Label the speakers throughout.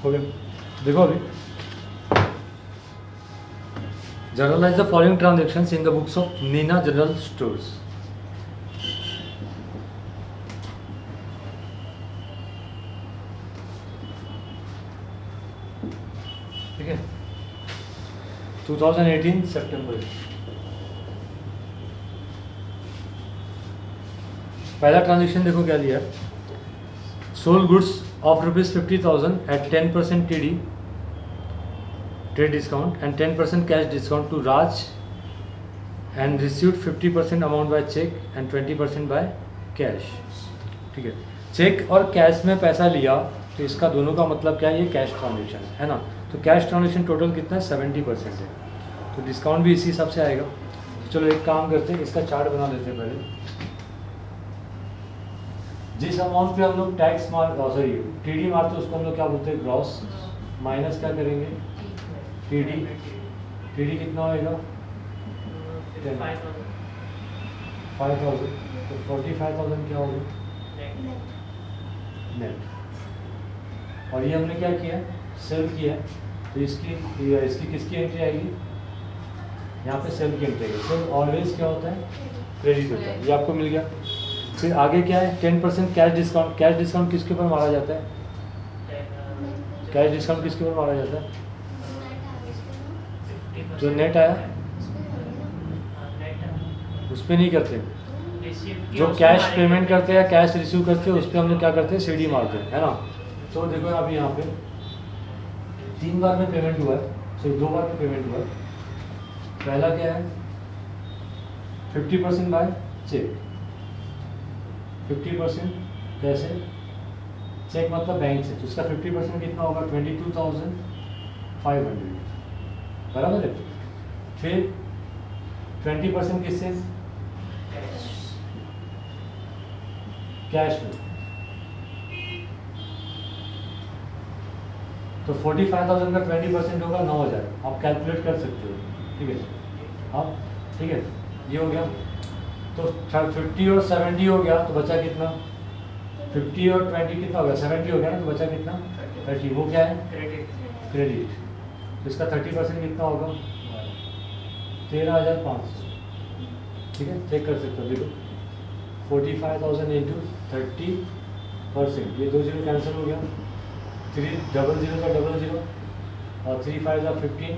Speaker 1: Okay, देखो अभी journalise the following transactions in the books of Neena general stores. ठीक है, 2018 सितंबर। पहला ट्रांजेक्शन देखो क्या दिया, sold goods of ₹50,000 at 10% TD trade discount and 10% cash discount to Raj and received 50% amount by cheque and 20% by cash. ठीक है, चेक और कैश में पैसा लिया तो इसका दोनों का मतलब क्या है, ये कैश ट्रांजेक्शन है ना। तो कैश ट्रांजेक्शन टोटल कितना है, 70% है, तो डिस्काउंट भी इसी हिसाब से आएगा। तो चलो एक काम करते हैं, इसका चार्ट बना लेते हैं पहले। जिस अमाउंट पे हम लोग टैक्स टीडी मारते हैं उसको हम लोग क्या बोलते हैं, ग्रॉस, माइनस क्या करेंगे, टीडी कितना होएगा, 5,000, तो 45,000 क्या होगा नेट। और ये हमने क्या किया, सेल किया, तो इसकी किसकी एंट्री आएगी, यहाँ पे सेल की एंट्री आएगी। सेल ऑलवेज क्या होता है, क्रेडिट होता है, ये आपको मिल गया। फिर आगे क्या है, 10% कैश डिस्काउंट। कैश डिस्काउंट किसके ऊपर मारा जाता है, कैश डिस्काउंट किसके ऊपर मारा जाता है, जो नेट आया उस पर नहीं करते, जो कैश पेमेंट करते हैं, कैश रिसीव करते हैं, उस पर हम लोग क्या करते हैं, सीडी मारते हैं, है ना। तो देखो अभी यहाँ पे 3 बार में पेमेंट हुआ है, सिर्फ 2 बार में पेमेंट हुआ है। पहला क्या है, 50% बाय चेक, 50% कैसे, चेक मतलब बैंक से, तो इसका 50% कितना होगा, 22,500, बराबर है। फिर 20% किससे, कैश में, तो 45,000 का 20% होगा 9,000, आप कैलकुलेट कर सकते हो। ठीक है, अब ठीक है, ये हो गया। तो 50 और 70 हो गया, तो बचा कितना, 50 और 20 कितना हो गया, 70 हो गया ना, तो बचा कितना, 30। वो क्या है, क्रेडिट। तो इसका 30% कितना होगा, 13,500। ठीक है, चेक कर सकते हो, देखो 45,000 इंटू 30%, ये 2 जीरो कैंसिल हो गया, 3 डबल जीरो का डबल जीरो, और 3 5 का 15,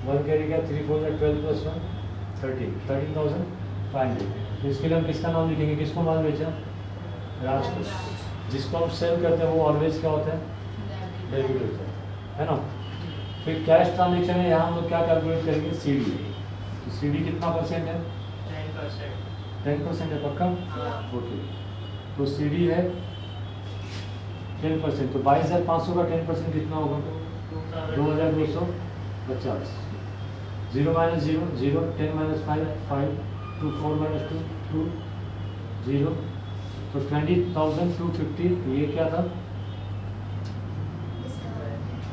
Speaker 1: 1 कैरी गया, 3 4 का 12 + 1 13,500। तो इसके लिए हम किसका नाम लिखेंगे, किसको माल बेचा, राज को। जिसको हम सेल करते हैं वो ऑलवेज क्या होता है, डेबिट होता है ना। फिर कैश ट्रांजेक्शन है, यहाँ हम लोग क्या कैलकुलेट करेंगे, सीडी। तो सीडी कितना परसेंट है, 10% है, पक्का, ओके। तो सीडी है 10%, तो 22,500 का 10% कितना होगा, 2,250। 0 - 0 0, 10 - 5 5, 2 4 - 2 2 0, तो 20,250। ये क्या था,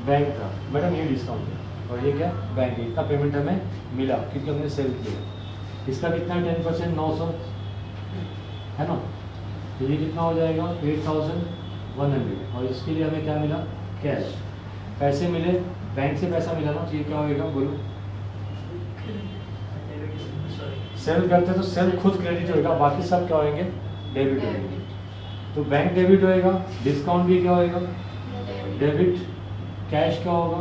Speaker 1: बैंक था मैडम, ये डिस्काउंट है, और ये क्या, बैंक है। इतना पेमेंट हमें मिला क्योंकि हमने सेल किया। इसका कितना 10%, 900 है ना, तो ये कितना हो जाएगा, 8,100। और इसके लिए हमें क्या मिला, कैश, पैसे मिले, बैंक से पैसा मिला ना, तो ये क्या होएगा, बोलो, सेल करते तो सेल खुद क्रेडिट होएगा, बाकी सब क्या होंगे, डेबिट होंगे। तो बैंक डेबिट होएगा, डिस्काउंट भी क्या होएगा, डेबिट, कैश क्या होगा,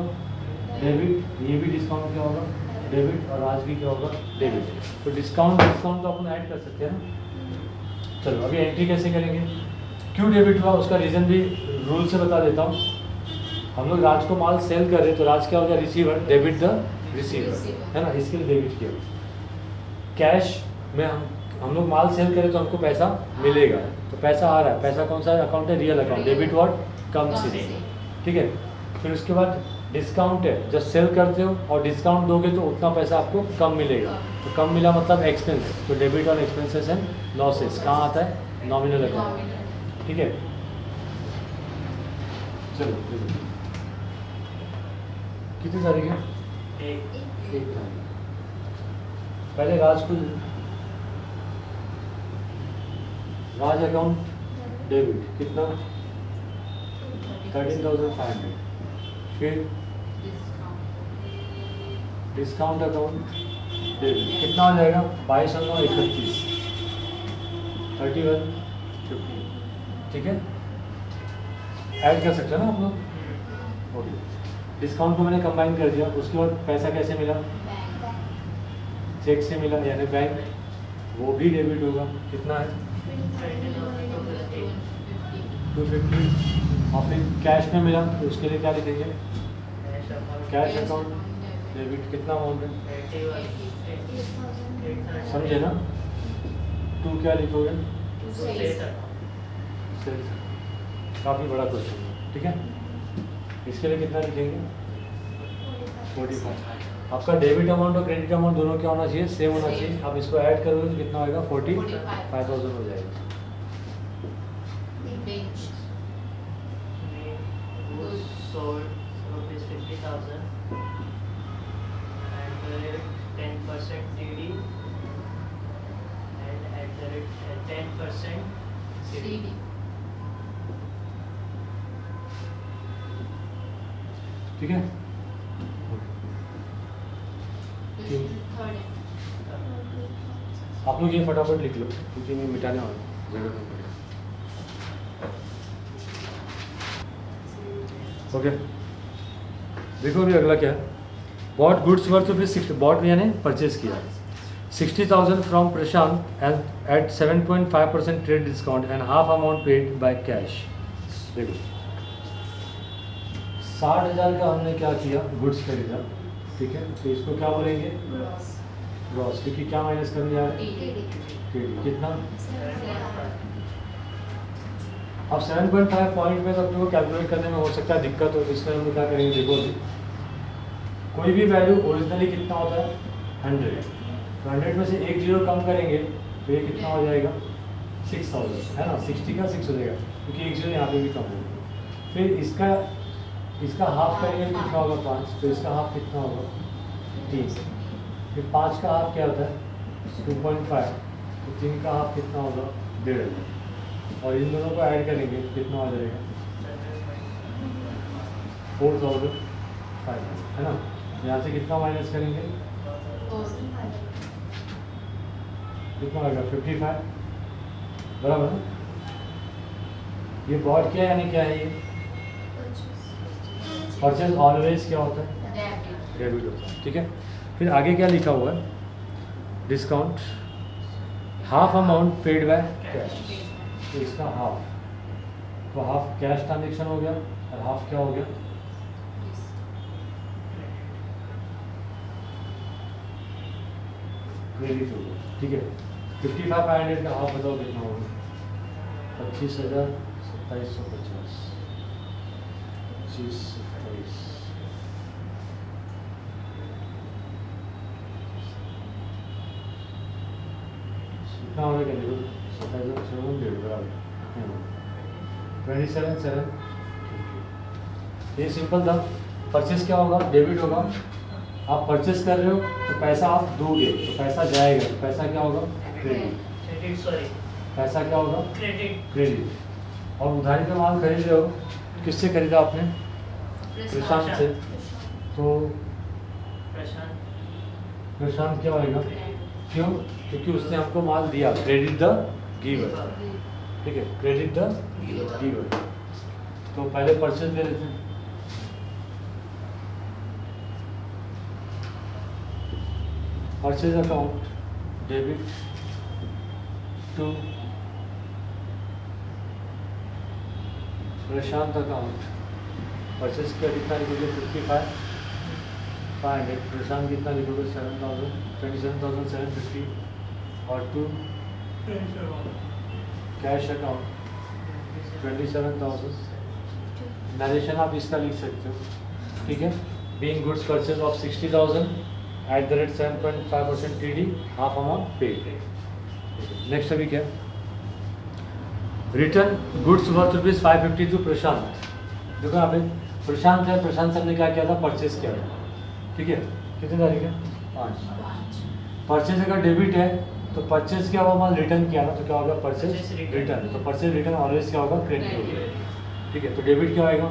Speaker 1: डेबिट, ये भी डिस्काउंट क्या होगा, डेबिट, और आज भी क्या होगा, डेबिट। तो डिस्काउंट तो अपन ऐड कर सकते हैं ना। चलो अभी एंट्री कैसे करेंगे, क्यों डेबिट हुआ उसका रीज़न भी रूल से बता देता हूँ। हम लोग राज को माल सेल कर रहे हैं, तो राज क्या हो गया, रिसीवर, डेबिट द रिसीवर, है ना, इसके लिए डेबिट किया। कैश में हम लोग माल सेल करें तो हमको पैसा मिलेगा, तो पैसा आ रहा है, पैसा कौन सा अकाउंट है, real account, debit what, comes in. ठीक है, फिर उसके बाद डिस्काउंट है, जब सेल करते हो और डिस्काउंट दोगे तो उतना पैसा आपको कम मिलेगा, तो कम मिला मतलब एक्सपेंस, तो debit on expenses and losses कहाँ आता है, नॉमिनल अकाउंट। ठीक है, चलो कितनी तारीख है, 1 तारीख। पहले राज अकाउंट डेबिट कितना, 13,500। फिर डिस्काउंट अकाउंट डेबिट कितना हो जाएगा 22 और 31 31 50 ठीक है। ऐड कर सकते हो ना आप लोग। ओके डिस्काउंट को मैंने कंबाइन कर दिया। उसके बाद पैसा कैसे मिला चेक से मिला यानी बैंक वो भी डेबिट होगा। कितना है 250 और फिर कैश में मिला तो उसके लिए क्या लिखेंगे कैश अकाउंट डेबिट कितना अमाउंट है समझे ना। टू क्या लिखोगे सेल्स काफ़ी बड़ा क्वेश्चन है ठीक है। इसके लिए कितना लिखेंगे 45। आपका डेबिट अमाउंट और क्रेडिट अमाउंट दोनों क्या होना चाहिए सेम होना चाहिए। आप इसको ऐड करोगे तो कितना होगा 45,000 हो जाएगा।
Speaker 2: sold ₹50,000 and 10% DD and at the rate 10% CD.
Speaker 1: ठीक है आप लोग ये फटाफट लिख लो क्योंकि मैं मिटाने वाला जगह नहीं पड़ेगा। ओके देखो अभी अगला क्या है bought goods worth rupees bought यानी परचेज किया 60,000 from Prashant at 7.5% trade discount and half amount paid by cash. देखो 60,000 का हमने क्या किया गुड्स खरीदा ठीक है तो इसको क्या बोलेंगे ग्रॉस क्योंकि क्या माइनस करने जा रहे हैं कितना अब 7.5 पॉइंट में तो अपने को कैलकुलेट करने में हो सकता है दिक्कत हो। इसमें हम क्या करेंगे देखो कोई भी वैल्यू ओरिजिनली कितना होता है 100 तो 100 में से एक जीरो कम करेंगे तो ये कितना हो जाएगा 6,000 है ना 60 का 6 हो जाएगा क्योंकि एक जीरो यहाँ पे भी कम होगा। फिर इसका हाफ करेंगे तो कितना होगा 5 तो इसका हाफ कितना होगा 3 फिर 5 का हाफ क्या होता है 2.5 तो 3 का हाफ कितना होगा 1,500 और इन दोनों को ऐड करेंगे कितना आ जाएगा 4,500 है ना। यहाँ से कितना माइनस करेंगे कितना आएगा 55 बराबर ना। ये बॉट क्या है यानी क्या है ये परचेज ऑलवेज क्या होता है डेबिट होता है ठीक है। फिर आगे क्या लिखा हुआ है discount half amount paid by cash तो इसका हाफ तो हाफ कैश ट्रांजेक्शन हो गया और हाफ क्या हो गया क्रेडिट हो गया ठीक है। 55,500 का हाफ बताओ कितना होगा 25,000 2750 25 27 कितना होगा क्या देखो 27,700 बराबर 27,700 ये सिंपल था। परचेस क्या होगा डेबिट होगा आप परचेस कर रहे हो तो पैसा आप दोगे तो पैसा जाएगा तो पैसा क्या होगा क्रेडिट पैसा क्या होगा क्रेडिट और उधारी पे माल खरीद रहे हो किससे खरीदा आपने प्रशांत से तो प्रशांत क्या होएगा क्यों क्योंकि उसने हमको माल दिया क्रेडिट द गिवर ठीक है क्रेडिट द गिवर तो पहले परचेज ले लेते हैं। Purchase account debit to Prashant account purchase का कितना लिखोगे 55,500 प्रशांत कितना लिखोगे 27,750 और टू कैश अकाउंट 27,000 नरेशन आप इसका लिख सकते हो ठीक है। Being goods purchase of 60,000 at the rate 7.5% TD half amount paid. Next अभी क्या return goods worth rupees 550 to Prashant. देखो यहाँ पे प्रशांत है प्रशांत सर ने क्या किया था परचेज किया था ठीक है कितनी तारीख है 5 परचेज अगर डेबिट है तो परचेज क्या हुआ माल रिटर्न किया ना तो क्या होगा परचेज रिटर्न तो परचेज रिटर्न ऑलवेज क्या होगा क्रेडिट होगा ठीक है। तो डेबिट क्या आएगा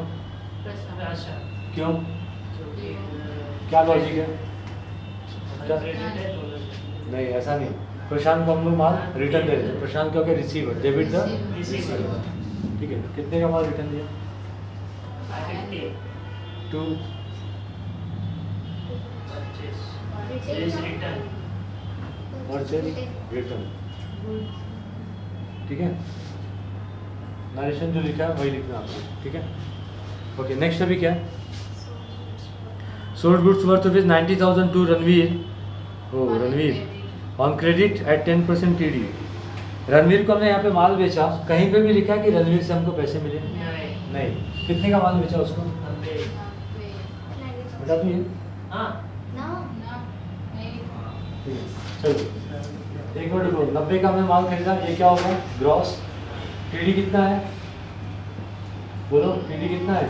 Speaker 1: क्यों?
Speaker 2: क्योंकि
Speaker 1: क्या लॉजिक है? क्या?
Speaker 2: क्रेडिट है तो
Speaker 1: नहीं, ऐसा नहीं। प्रशांत को हम लोग माल रिटर्न दे रहे थे, प्रशांत क्या हो गया? Receiver, debit the
Speaker 2: receiver.
Speaker 1: ठीक है, कितने का माल रिटर्न दिया?
Speaker 2: 50
Speaker 1: to
Speaker 2: purchase is return
Speaker 1: purchase return. ठीक है, नरेशन जो लिखा है वही लिखना आपको, ठीक है। ओके, नेक्स्ट अभी क्या है? Sold goods worth rupees 90,000 to Ranveer. ओ Ranveer on credit at 10% TD। Ranveer को हमने यहाँ पे माल बेचा, कहीं पे भी लिखा है कि रणवीर से हमको पैसे मिले?
Speaker 2: नहीं
Speaker 1: नहीं। कितने का माल बेचा उसको?
Speaker 2: 90
Speaker 1: बता तो ये।
Speaker 2: हाँ
Speaker 1: ठीक है, चलो एक मिनट रुको। 90 का हमने माल खरीदा, ये क्या होगा? ग्रॉस। TD कितना है? बोलो, TD कितना है?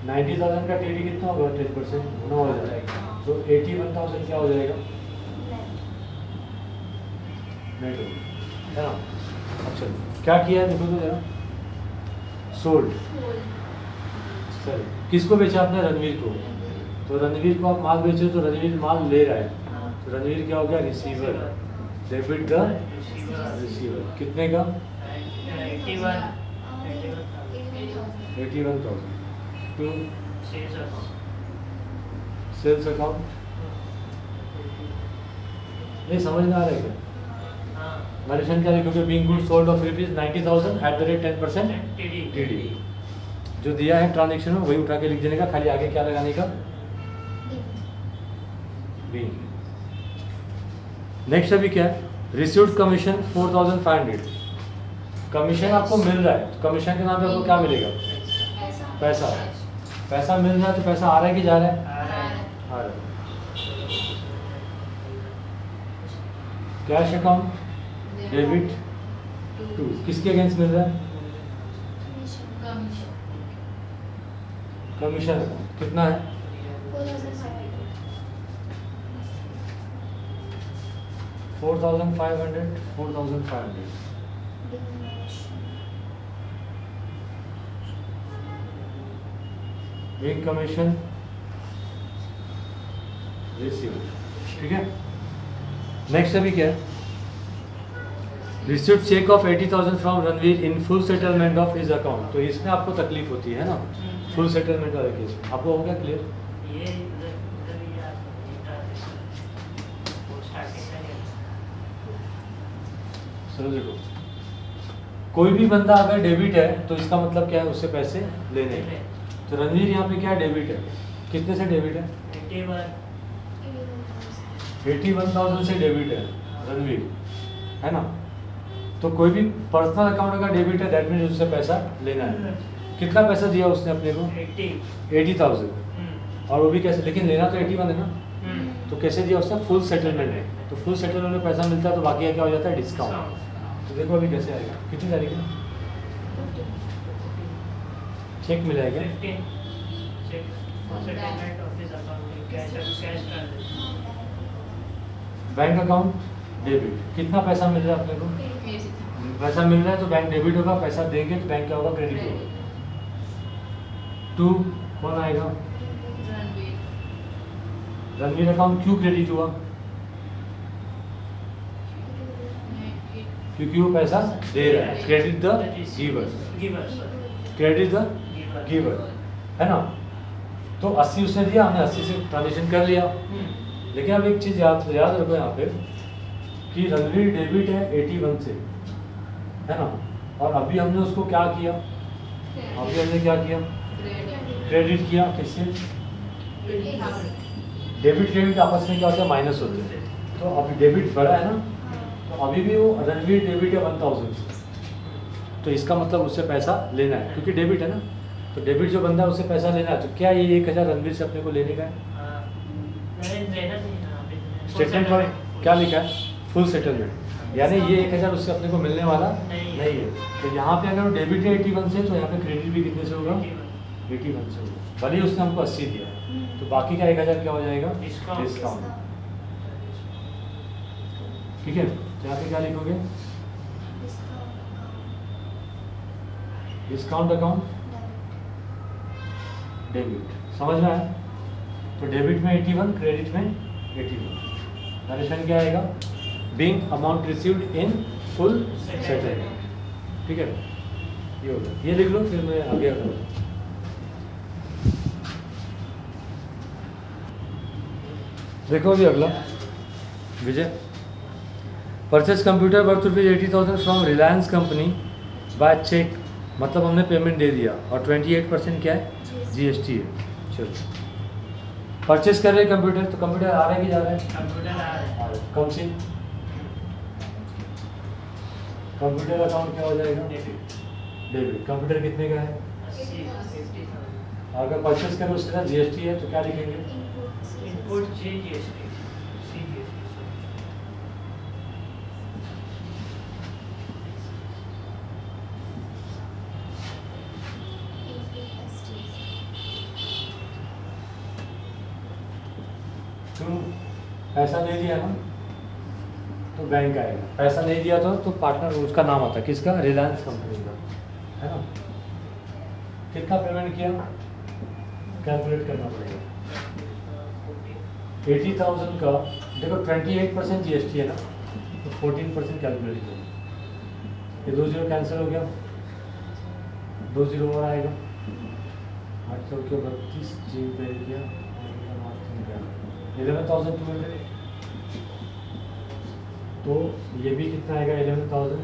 Speaker 1: 90,000 का TD कितना होगा? 10% 9 हो जाएगा, तो 81,000 क्या हो जाएगा? नेट है ना। अच्छा, क्या किया है देखो तो जरा। सोल्ड, सर किसको बेचा आपने? रणवीर को। तो रणवीर को आप माल बेचे तो रणवीर माल ले रहा है, तो रणवीर क्या हो गया? रिसीवर। Debit the receiver. कितने का? 81,000 टू सेल्स अकाउंट। नहीं समझ में आ रहा है क्या? नरेशन क्या लिखोगे? Being good sold off rupees 90,000 at the rate 10% TD। जो दिया है ट्रांजेक्शन में वही उठा के लिख देने का, खाली आगे क्या लगाने का? बी। नेक्स्ट अभी क्या है? Received commission 4,500। कमीशन आपको मिल रहा है, तो कमीशन के नाम पे आपको क्या मिलेगा? पैसा। पैसा मिल रहा है तो पैसा आ रहा है कि जा रहा है? आ रहा है। कैश अकाउंट डेबिट टू, किसके अगेंस्ट मिल रहा है? Commission account. कितना है? 4,500 4,500। Bank commission receive. ठीक है, नेक्स्ट अभी क्या है? Received cheque of 80,000 from Ranveer in full settlement of his account. तो इसमें आपको तकलीफ होती है ना, फुल सेटलमेंट वाले केस में। आपको हो गया क्लियर?
Speaker 2: ये इधर ही यार वो स्टार्टिंग में
Speaker 1: चलो देखो, कोई भी बंदा अगर डेबिट है तो इसका मतलब क्या है? उससे पैसे लेने हैं। तो रणवीर यहाँ पे क्या है? डेबिट है। कितने से डेबिट है? 81,000 से डेबिट है रणवीर, है ना। तो कोई भी पर्सनल अकाउंट अगर डेबिट है दैट मीन्स उससे पैसा लेना है। कितना पैसा दिया उसने अपने को? 80,000। और वो भी कैसे? लेकिन लेना तो 81 है ना, तो कैसे दिया उसने? फुल सेटलमेंट है। तो फुल सेटलमेंट में पैसा मिलता है तो बाकी क्या हो जाता है? डिस्काउंट। तो देखो अभी कैसे आएगा? कितनी तारीख है? चेक मिला है क्या?
Speaker 2: 15 cheque settlement office account cash transaction.
Speaker 1: Bank account debit. कितना पैसा मिल रहा है अपने को? पैसा मिल रहा है तो बैंक डेबिट होगा, पैसा देंगे तो बैंक क्या होगा? क्रेडिट होगा। टू कौन आएगा? रणवीर अकाउंट क्यों क्रेडिट हुआ? क्योंकि वो पैसा दे रहा है। Credit the giver, credit the giver, है ना। तो 80 उसने दिया, हमने 80 से ट्रांजेक्शन कर लिया। लेकिन अब एक चीज याद रखो यहाँ पे कि रणवीर डेबिट है 81 से, है ना। और अभी हमने उसको क्या किया? अभी हमने क्या किया? क्रेडिट किया। किससे? डेबिट क्रेडिट आपस में क्या होता है? माइनस होते हैं। तो अभी डेबिट बढ़ा है ना, तो अभी भी वो रणवीर डेबिट है 1,000 से, तो इसका मतलब उससे पैसा लेना है क्योंकि डेबिट है ना। तो डेबिट जो बंदा है उससे पैसा लेना है, तो क्या ये 1,000 रणवीर से अपने को लेने का है? स्टेटमेंट पर क्या लिखा है? फुल सेटलमेंट, यानी ये 1,000 उससे अपने को मिलने वाला नहीं है। तो यहाँ पे अगर डेबिट है 81 से, तो यहाँ पे क्रेडिट भी कितने से होगा? 81 से होगा। भले ही उसने हमको 80 दिया, तो बाकी का 1,000 क्या हो जाएगा? डिस्काउंट। ठीक है, तो यहाँ पे क्या लिखोगे? Discount account debit. समझ में आया? तो डेबिट में 81, क्रेडिट में 81। नरेशन क्या आएगा? Being amount received in full settlement. ठीक है, ये होगा। ये लिख लो, फिर मैं आगे करूँ। देखो अभी अगला, Vijay. Purchase computer worth ₹80,000 from Reliance company by cheque, मतलब हमने पेमेंट दे दिया और 28% क्या है? जीएसटी है। चलो परचेज कर रहे हैं कंप्यूटर, तो कंप्यूटर आ रहा है कि जा रहा है?
Speaker 2: कंप्यूटर आ रहा है।
Speaker 1: कौन सी? कंप्यूटर अकाउंट क्या हो जाएगा? डेबिट। कंप्यूटर कितने का है?
Speaker 2: 80,000।
Speaker 1: अगर परचेज करें उसके साथ जीएसटी है तो क्या लिखेंगे?
Speaker 2: Input GST, CGST.
Speaker 1: तुम पैसा दे दिया ना तो बैंक आएगा, पैसा नहीं दिया तो पार्टनर, उसका नाम आता है किसका? रिलायंस कंपनी का, है ना? कितना पेमेंट किया? कैलकुलेट करना पड़ेगा। 80,000 का देखो 28% जीएसटी है ना, तो 14% कैलकुलेट करो। ये 2 जीरो कैंसिल हो गया, 2 जीरो और आएगा। 832 जी पे किया 11,200। तो ये भी कितना आएगा? 11,000।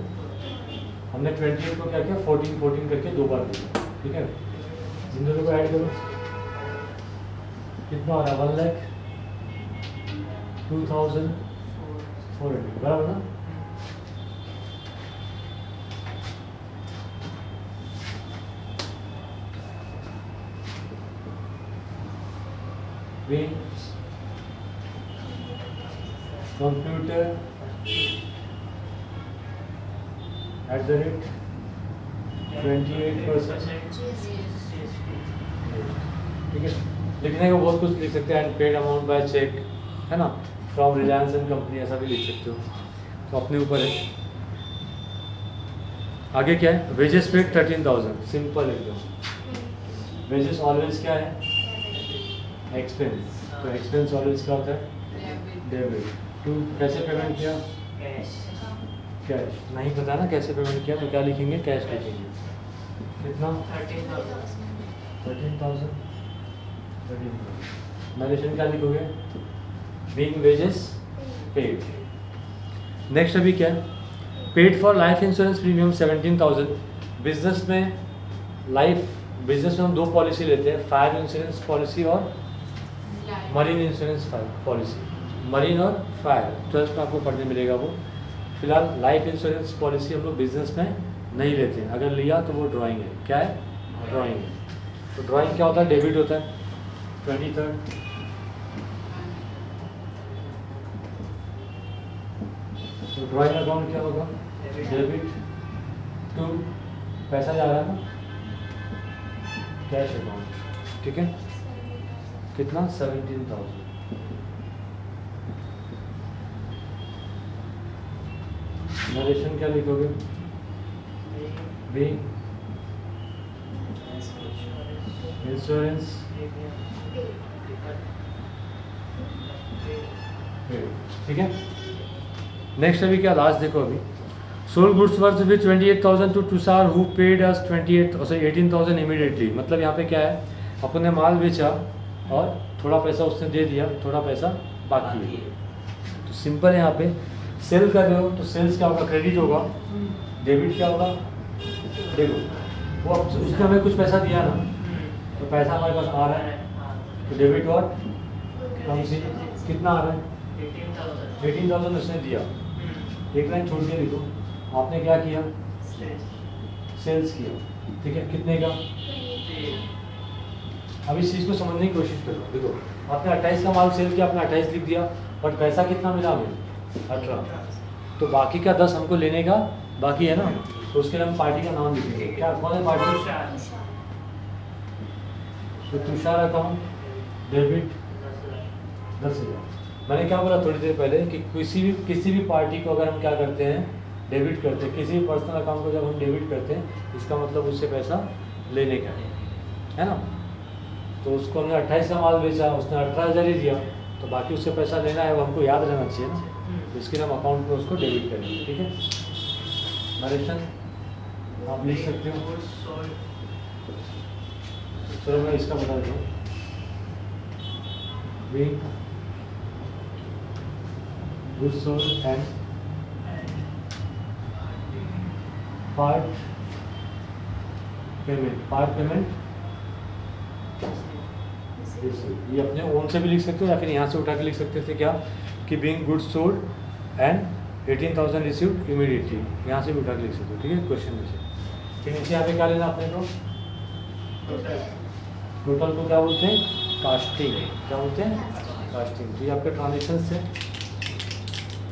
Speaker 1: हमने 28 को क्या किया? 14 करके 2 बार दिया। ठीक है, इन दोनों को ऐड करो, कितना हो रहा है? 1,02,400, बराबर ना? कंप्यूटर @28%। ठीक है, लिखने को बहुत कुछ लिख सकते हैं, and paid amount by cheque, है ना, फ्रॉम रिलायंस एंड कंपनी, ऐसा भी लिख सकते हो, तो अपने ऊपर है। आगे क्या है? वेजेस पेड 13,000, सिंपल एकदम। वेजेस ऑलवेज क्या है? एक्सपेंस, तो एक्सपेंस ऑलवेज क्या होता है? डेबिट। टू कैसे पेमेंट किया? कैश। नहीं पता ना कैसे पेमेंट किया, तो क्या लिखेंगे? कैश लिखेंगे। कितना? 13,000। नरेशन क्या लिखोगे? Being wages paid. नेक्स्ट अभी क्या है? Paid for life insurance premium 17,000। Business में बिजनेस में हम 2 पॉलिसी लेते हैं, फायर इंश्योरेंस पॉलिसी और मरीन इंश्योरेंस पॉलिसी। मरीन और फायर 12th में आपको पढ़ने मिलेगा वो। फिलहाल लाइफ इंश्योरेंस पॉलिसी हम लोग बिजनेस में नहीं लेते हैं, अगर लिया तो वो ड्राइंग है। क्या है? ड्राइंग है। तो ड्राइंग क्या होता है? डेबिट होता है 23rd। तो ड्राइंग अकाउंट क्या होगा? डेबिट टू पैसा जा रहा है ना, कैश अकाउंट। ठीक है, कितना? 17,000। नरेशन क्या लिखोगे? बी इंश्योरेंस ठीक है। नेक्स्ट अभी क्या? लास्ट देखो अभी, sold goods worth with 28,000 to Tushar who paid us 18,000 immediately. मतलब यहाँ पे क्या है? अपन ने माल बेचा और थोड़ा पैसा उसने दे दिया, थोड़ा पैसा बाकी है। तो सिंपल है, यहाँ पे सेल कर रहे हो तो सेल्स क्या होगा? क्रेडिट होगा। डेबिट क्या होगा? देखो वो उसने हमें कुछ पैसा दिया ना, तो पैसा हमारे पास आ रहा है, तो डेबिट और कम से कितना आ रहा है? 18,000 उसने दिया। एक लाइन छोड़ के लिखो, आपने क्या किया? सेल्स किया। ठीक है, कितने का? अब इस चीज़ को समझने की कोशिश करो। देखो आपने 28 का माल सेल किया, आपने 28 लिख दिया, बट पैसा कितना मिला हमें? 18। तो बाकी का 10 हमको लेने का बाकी है ना, तो उसके लिए हम पार्टी का नाम लिखेंगे। क्या? कौन है पार्टी? तो तुषार अकाउंट डेबिट 10,000। मैंने क्या बोला थोड़ी देर पहले कि किसी भी पार्टी को अगर हम क्या करते हैं? डेबिट करते हैं। किसी भी पर्सनल अकाउंट को जब हम डेबिट करते हैं, इसका मतलब उससे पैसा लेने का है ना। तो उसको हमने 28 का माल बेचा, उसने 18,000 ही दिया, तो बाकी उससे पैसा लेना है वो हमको याद रहना चाहिए ना, तो इसके लिए हम अकाउंट में उसको डेबिट करेंगे। ठीक है, नरेशन आप लिख सकते हो।
Speaker 2: Goods sold.
Speaker 1: चलो मैं इसका बता देता हूँ। Being goods sold and part payment ये अपने ओन से भी लिख सकते हो या फिर यहाँ से उठा के लिख सकते थे क्या कि being goods sold and 18,000 received immediately, यहाँ से भी उठा के लिख सकते हो। ठीक है, क्वेश्चन में से। ठीक है, यहाँ पे क्या लेना अपने को, टोटल को क्या बोलते हैं, कास्टिंग। क्या बोलते हैं, कास्टिंग। तो ये आपके ट्रांजेक्शन से।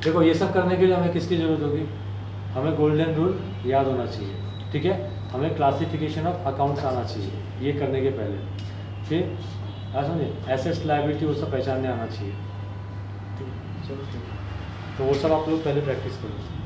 Speaker 1: देखो ये सब करने के लिए हमें किसकी ज़रूरत होगी, हमें गोल्डन रूल याद होना चाहिए। ठीक है, हमें क्लासिफिकेशन ऑफ अकाउंट्स आना चाहिए ये करने के पहले। फिर समझे, एसेट्स लायबिलिटी वो सब पहचानने आना चाहिए। ठीक है, चलो ठीक है, तो वो सब आप लोग पहले प्रैक्टिस करो।